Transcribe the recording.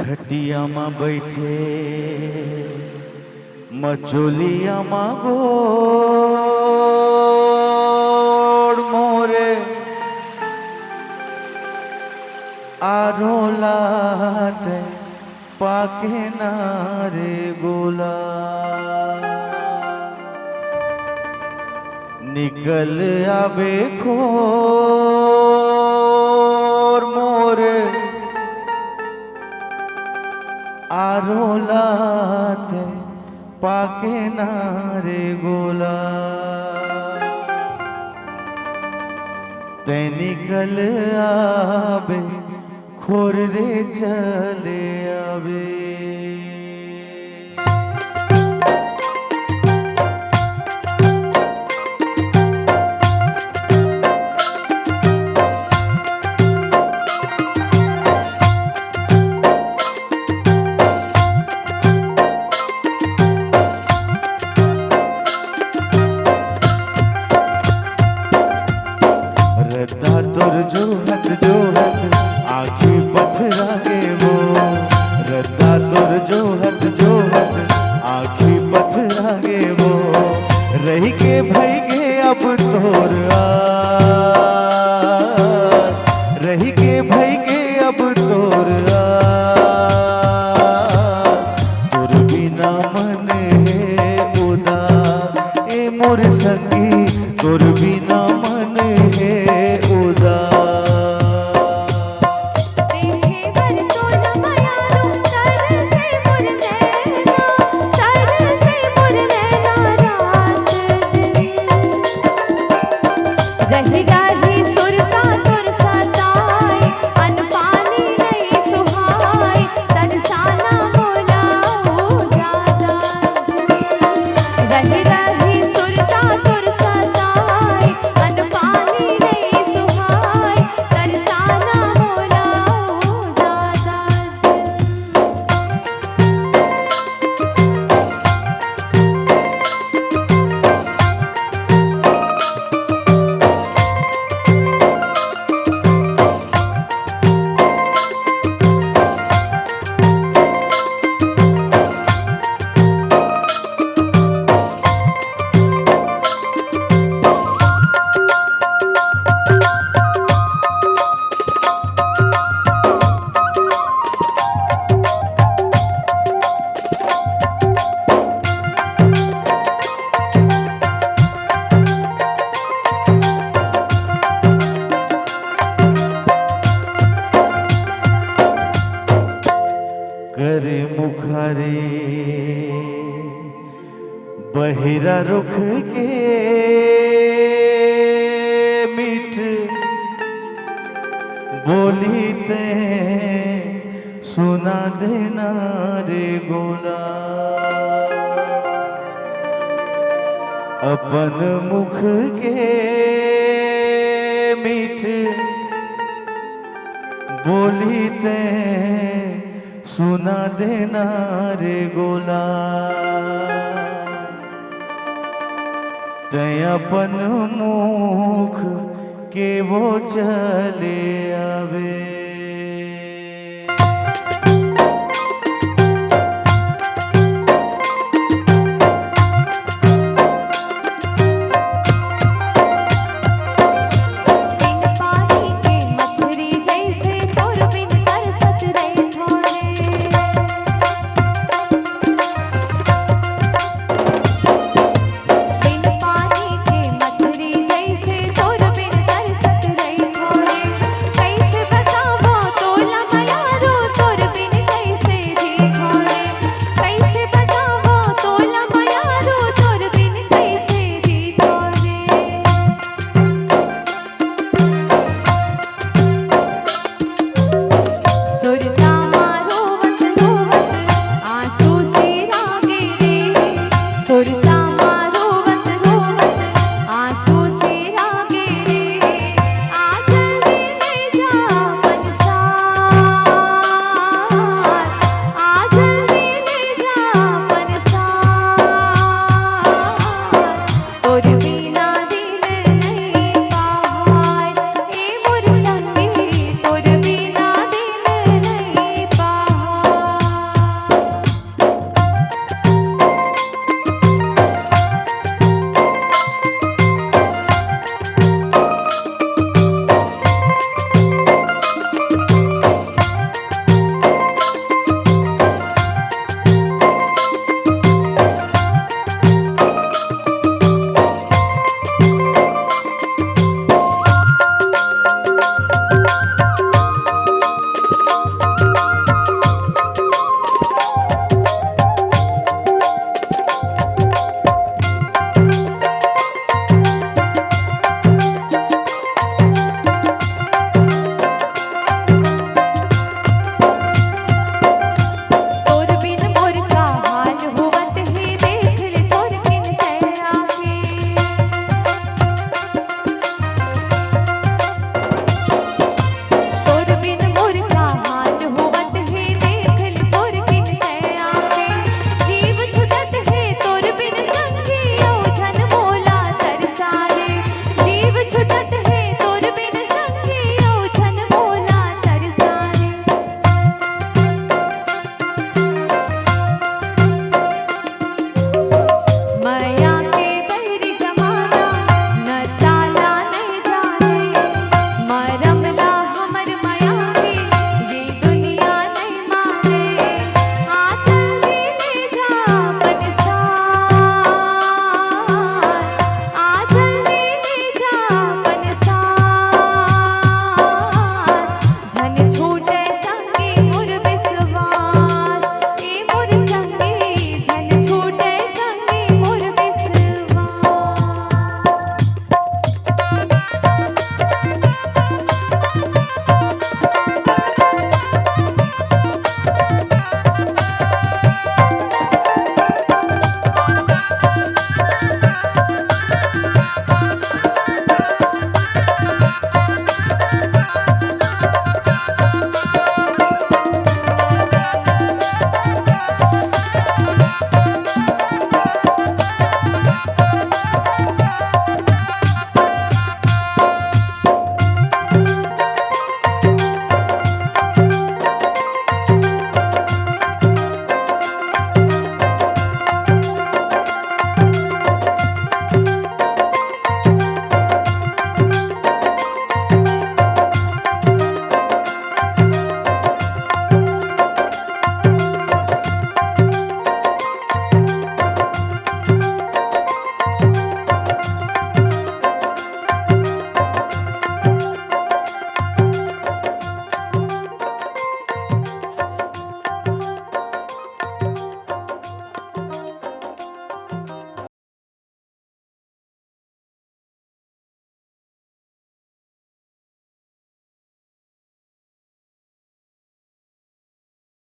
खटिया में बैठे मचोलिया में गोड़ मोरे आरोलाते पाके नारे गोला निकल आवे खोर मोरे आरोलाते पाके नारे गोला ते निकल आवे खोर रे चले आवे रद्दा तोर जो हत आखी पथरा के वो रद्दा तोर जो हत आखी पथरा के वो रही के भाई के अब तोर रही के भाई के अब तोर तोर बिना मन है उदा ए मोर संगी तोर बिना मन है उदा करे मुखारे बहिरा रुख के मीठ बोली ते सुना देना रे गोला अपन मुख के मीठ बोली ते सुना देना रे गोला ते अपन मुख के वो चले आवे।